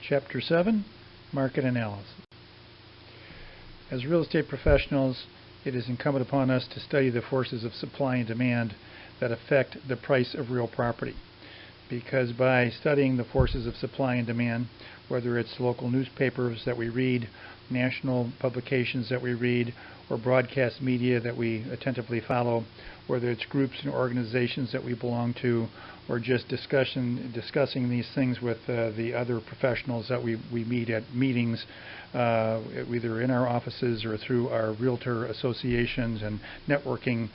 Chapter 7, Market Analysis. As real estate professionals, it is incumbent upon us to study the forces of supply and demand that affect the price of real property. Because by studying the forces of supply and demand, whether it's local newspapers that we read, national publications that we read, or broadcast media that we attentively follow, whether it's groups and organizations that we belong to, or just discussing these things with the other professionals that we meet at meetings, either in our offices or through our realtor associations and networking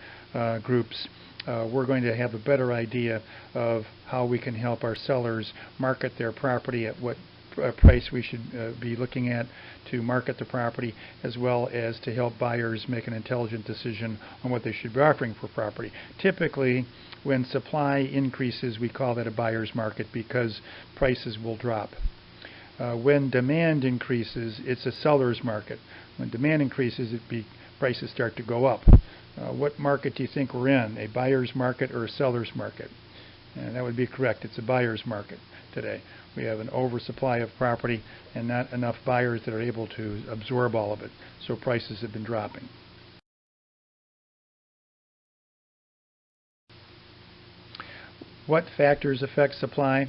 groups, we're going to have a better idea of how we can help our sellers market their property, at what price we should be looking at to market the property, as well as to help buyers make an intelligent decision on what they should be offering for property. Typically, when supply increases, we call that a buyer's market because prices will drop. When demand increases, it's a seller's market. When demand increases, prices start to go up. What market do you think we're in? A buyer's market or a seller's market? And that would be correct. It's a buyer's market today. We have an oversupply of property and not enough buyers that are able to absorb all of it. So prices have been dropping. What factors affect supply?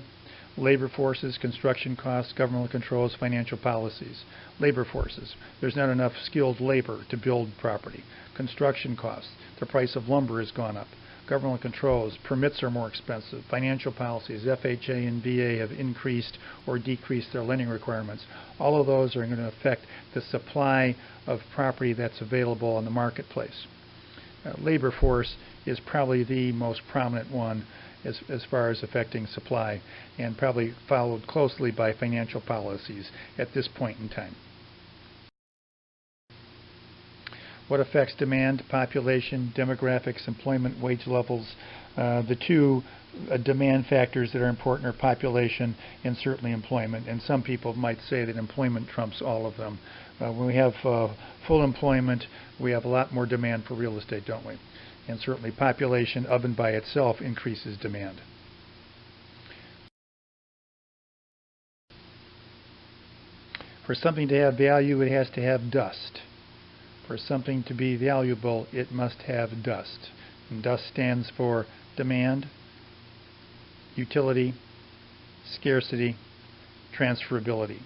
Labor forces, construction costs, governmental controls, financial policies. Labor forces. There's not enough skilled labor to build property. Construction costs. The price of lumber has gone up. Governmental controls. Permits are more expensive. Financial policies. FHA and VA have increased or decreased their lending requirements. All of those are going to affect the supply of property that's available in the marketplace. Labor force is probably the most prominent one as far as affecting supply, and probably followed closely by financial policies at this point in time. What affects demand? Population, demographics, employment, wage levels. The two demand factors that are important are population and certainly employment. And some people might say that employment trumps all of them. When we have full employment, we have a lot more demand for real estate, don't we? And certainly population of and by itself increases demand. For something to have value, it has to have dust. For something to be valuable, it must have dust. And dust stands for demand, utility, scarcity, transferability.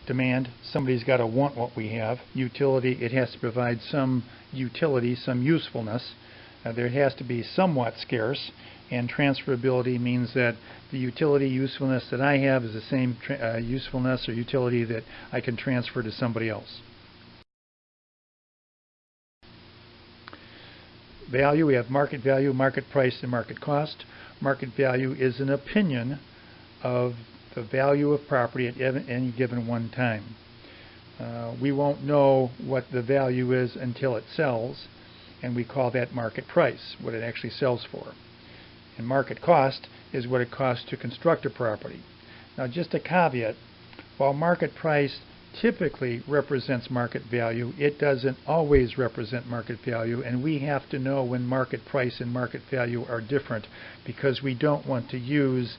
Demand, somebody's got to want what we have. Utility, it has to provide some utility, some usefulness. There has to be somewhat scarce. And transferability means that the utility, usefulness that I have is the same usefulness or utility that I can transfer to somebody else. Value, we have market value, market price, and market cost. Market value is an opinion of the value of property at any given one time. We won't know what the value is until it sells, and we call that market price, what it actually sells for. And market cost is what it costs to construct a property. Now, just a caveat, while market price typically represents market value, it doesn't always represent market value, and we have to know when market price and market value are different, because we don't want to use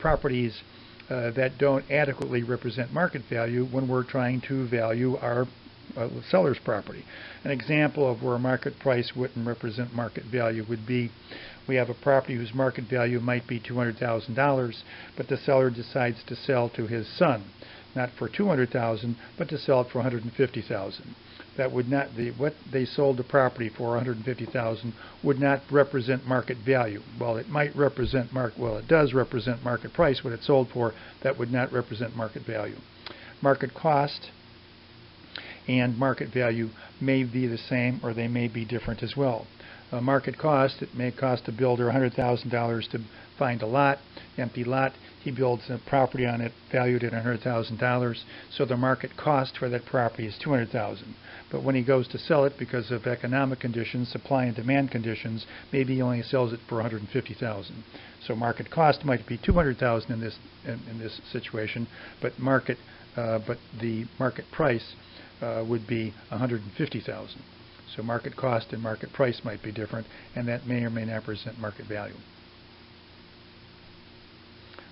properties that don't adequately represent market value when we're trying to value our seller's property. An example of where market price wouldn't represent market value would be, we have a property whose market value might be $200,000, but the seller decides to sell to his son, not for $200,000, but to sell it for $150,000. That would not, what they sold the property for, $150,000, would not represent market value. Well, it might represent it does represent market price, what it sold for. That would not represent market value. Market cost and market value may be the same, or they may be different as well. Market cost, it may cost a builder $100,000 to find a lot, empty lot. He builds a property on it valued at $100,000, so the market cost for that property is $200,000. But when he goes to sell it, because of economic conditions, supply and demand conditions, maybe he only sells it for $150,000. So market cost might be $200,000 in this situation, but the market price would be $150,000. So market cost and market price might be different, and that may or may not represent market value.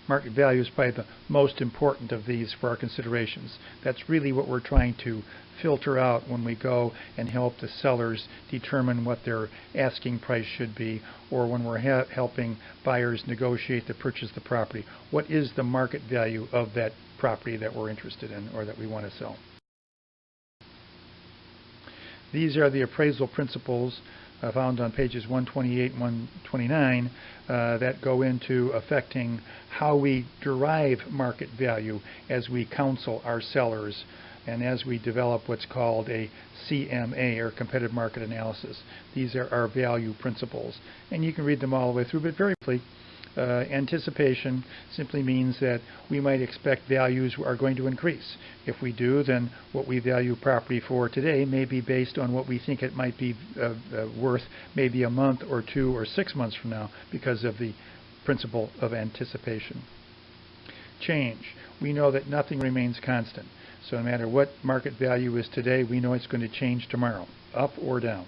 Market value is probably the most important of these for our considerations. That's really what we're trying to filter out when we go and help the sellers determine what their asking price should be, or when we're helping buyers negotiate to purchase the property. What is the market value of that property that we're interested in or that we want to sell? These are the appraisal principles found on pages 128 and 129 that go into affecting how we derive market value as we counsel our sellers and as we develop what's called a CMA, or competitive market analysis. These are our value principles, and you can read them all the way through, but very briefly, anticipation simply means that we might expect values are going to increase. If we do, then what we value property for today may be based on what we think it might be worth maybe a month or 2 or 6 months from now, because of the principle of anticipation. Change. We know that nothing remains constant. So no matter what market value is today, we know it's going to change tomorrow, up or down.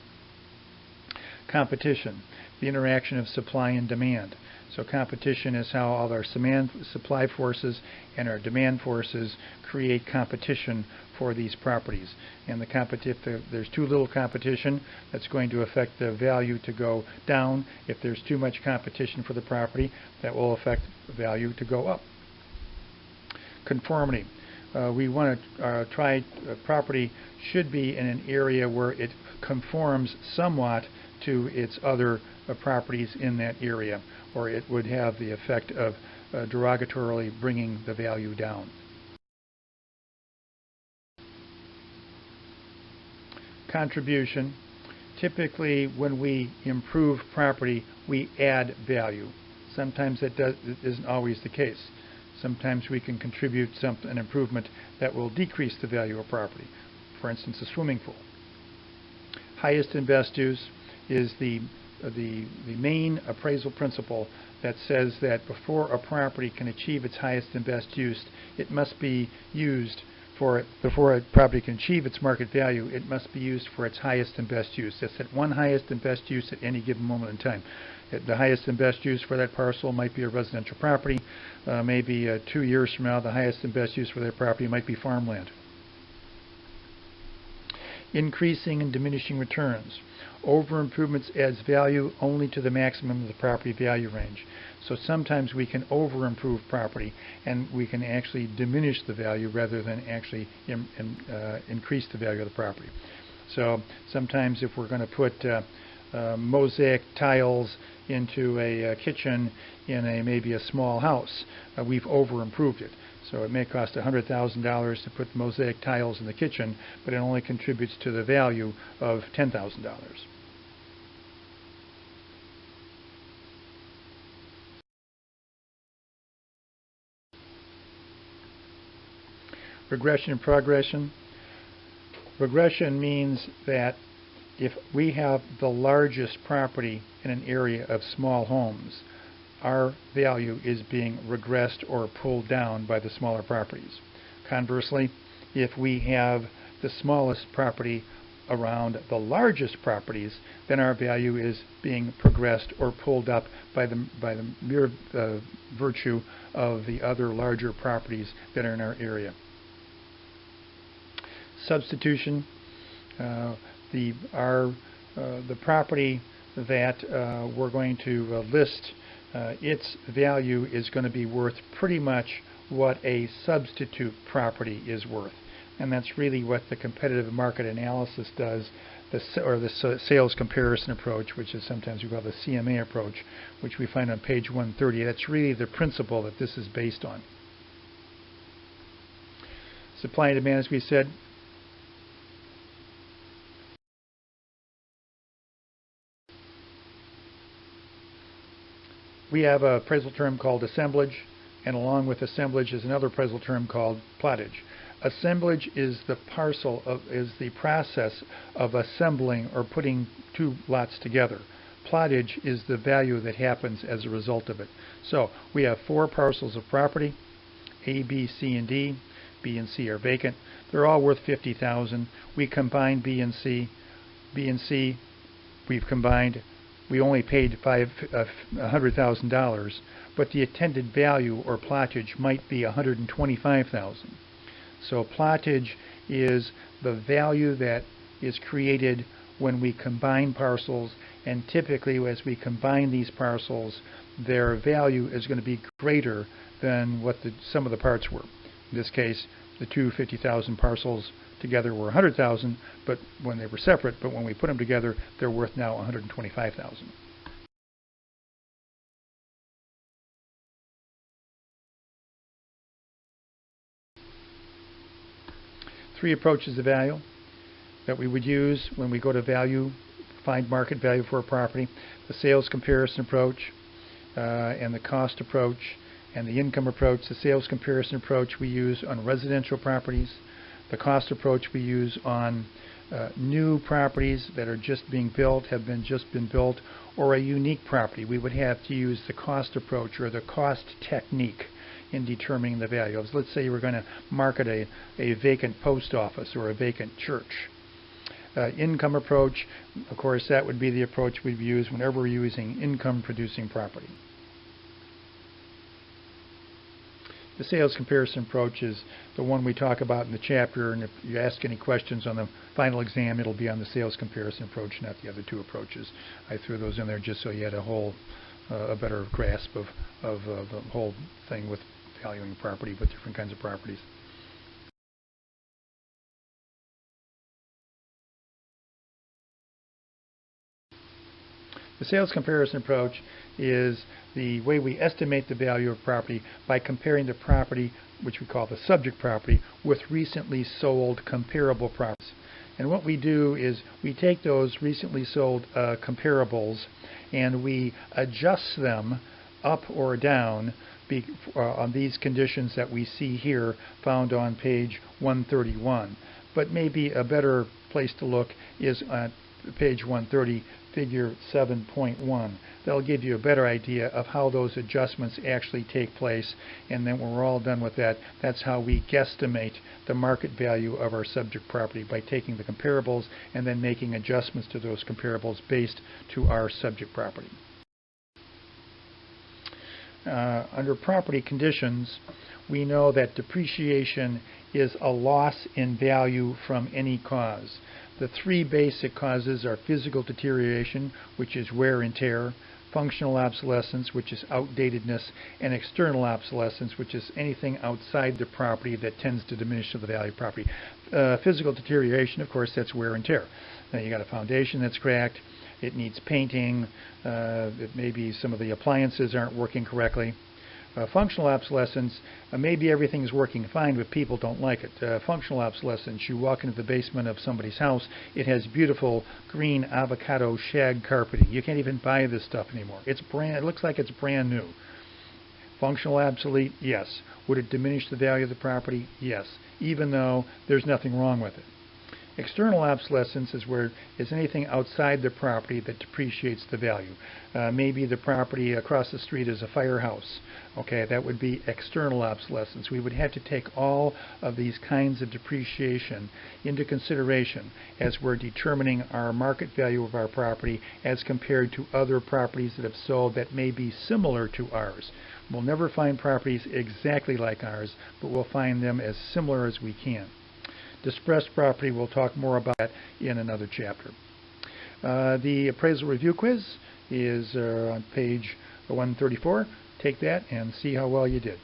Competition. The interaction of supply and demand. So competition is how all our supply forces and our demand forces create competition for these properties. And if there's too little competition, that's going to affect the value to go down. If there's too much competition for the property, that will affect the value to go up. Conformity. We want to try property should be in an area where it conforms somewhat to its other properties in that area, or it would have the effect of derogatorily bringing the value down. Contribution. Typically, when we improve property, we add value. Sometimes it isn't always the case. Sometimes we can contribute an improvement that will decrease the value of property. For instance, a swimming pool. Highest and best use is the main appraisal principle that says that before a property can achieve its highest and best use, it must be used before a property can achieve its market value, it must be used for its highest and best use. That's at one highest and best use at any given moment in time. The highest and best use for that parcel might be a residential property. Maybe 2 years from now, the highest and best use for that property might be farmland. Increasing and diminishing returns. Over improvements adds value only to the maximum of the property value range. So sometimes we can over improve property and we can actually diminish the value rather than actually increase the value of the property. So sometimes if we're going to put mosaic tiles into a kitchen in maybe a small house, we've over improved it. So it may cost $100,000 to put mosaic tiles in the kitchen, but it only contributes to the value of $10,000. Regression and progression. Regression means that if we have the largest property in an area of small homes, our value is being regressed or pulled down by the smaller properties. Conversely, if we have the smallest property around the largest properties, then our value is being progressed or pulled up by the mere virtue of the other larger properties that are in our area. Substitution. The property that we're going to list, its value is going to be worth pretty much what a substitute property is worth. And that's really what the competitive market analysis does, or the sales comparison approach, which is sometimes we call the CMA approach, which we find on page 130. That's really the principle that this is based on. Supply and demand, as we said, we have an appraisal term called assemblage, and along with assemblage is another appraisal term called plottage. Assemblage is the process of assembling or putting two lots together. Plottage is the value that happens as a result of it. So we have 4 parcels of property, A, B, C, and D. B and C are vacant. They're all worth $50,000. We combine B and C. B and C we've combined we only paid $100,000, but the intended value or plottage might be $125,000. So plottage is the value that is created when we combine parcels, and typically as we combine these parcels, their value is going to be greater than what the sum of the parts were. In this case, the two 50,000 parcels together were 100,000, but when they were separate, but when we put them together, they're worth now 125,000. Three approaches to value that we would use when we go to value, find market value for a property: the sales comparison approach, and the cost approach, and the income approach. The sales comparison approach we use on residential properties. The cost approach we use on new properties that are just being built, have just been built, or a unique property. We would have to use the cost approach or the cost technique in determining the value. Let's say we're going to market a vacant post office or a vacant church. Income approach, of course, that would be the approach we'd use whenever we're using income producing property. The sales comparison approach is the one we talk about in the chapter, and if you ask any questions on the final exam, it'll be on the sales comparison approach, not the other two approaches. I threw those in there just so you had a better grasp of the whole thing with valuing property with different kinds of properties. The sales comparison approach is the way we estimate the value of property by comparing the property, which we call the subject property, with recently sold comparable properties. And what we do is we take those recently sold comparables and we adjust them up or down on these conditions that we see here, found on page 131. But maybe a better place to look is at page 130, figure 7.1. That'll give you a better idea of how those adjustments actually take place, and then when we're all done with that, that's how we guesstimate the market value of our subject property, by taking the comparables and then making adjustments to those comparables based to our subject property. Under property conditions, we know that depreciation is a loss in value from any cause. The three basic causes are physical deterioration, which is wear and tear, functional obsolescence, which is outdatedness, and external obsolescence, which is anything outside the property that tends to diminish the value of property. Physical deterioration, of course, that's wear and tear. Now you got a foundation that's cracked, it needs painting, maybe some of the appliances aren't working correctly. Functional obsolescence, maybe everything's working fine, but people don't like it. Functional obsolescence, you walk into the basement of somebody's house, it has beautiful green avocado shag carpeting. You can't even buy this stuff anymore. It looks like it's brand new. Functional obsolete, yes. Would it diminish the value of the property? Yes, even though there's nothing wrong with it. External obsolescence is anything outside the property that depreciates the value. Maybe the property across the street is a firehouse. Okay, that would be external obsolescence. We would have to take all of these kinds of depreciation into consideration as we're determining our market value of our property as compared to other properties that have sold that may be similar to ours. We'll never find properties exactly like ours, but we'll find them as similar as we can. Distressed property, we'll talk more about that in another chapter. The appraisal review quiz is on page 134. Take that and see how well you did.